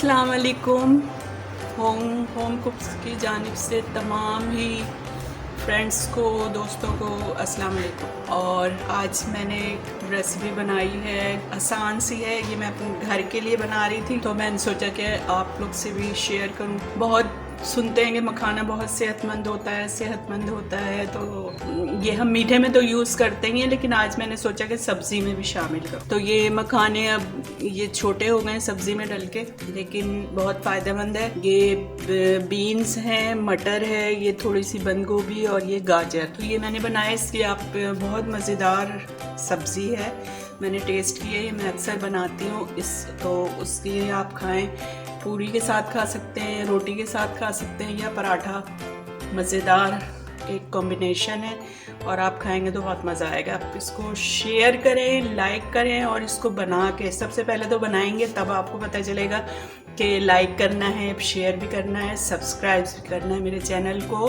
अस्सलाम वालेकुम। होम कुक्स की जानिब से तमाम ही फ्रेंड्स को, दोस्तों को अस्सलाम वालेकुम। और आज मैंने एक रेसिपी बनाई है, आसान सी है। ये मैं अपने घर के लिए बना रही थी, तो मैंने सोचा कि आप लोग से भी शेयर करूं। बहुत सुनते हैं कि मखाना बहुत सेहतमंद होता है, तो ये हम मीठे में तो यूज़ करते ही हैं, लेकिन आज मैंने सोचा कि सब्ज़ी में भी शामिल करूं। तो ये मखाने अब ये छोटे हो गए सब्ज़ी में डल के, लेकिन बहुत फ़ायदेमंद है। ये बीन्स हैं, मटर है, ये थोड़ी सी बंद गोभी और ये गाजर। तो ये मैंने बनाया, इसकी आप बहुत मज़ेदार सब्ज़ी है। मैंने टेस्ट की है, ये मैं अक्सर बनाती हूँ। तो उसकी आप खाएं, पूरी के साथ खा सकते हैं, रोटी के साथ खा सकते हैं, या पराठा। मज़ेदार एक कॉम्बिनेशन है और आप खाएंगे तो बहुत मज़ा आएगा। आप इसको शेयर करें, लाइक करें, और इसको बना के सबसे पहले तो बनाएंगे, तब आपको पता चलेगा कि लाइक करना है, शेयर भी करना है, सब्सक्राइब भी करना है मेरे चैनल को।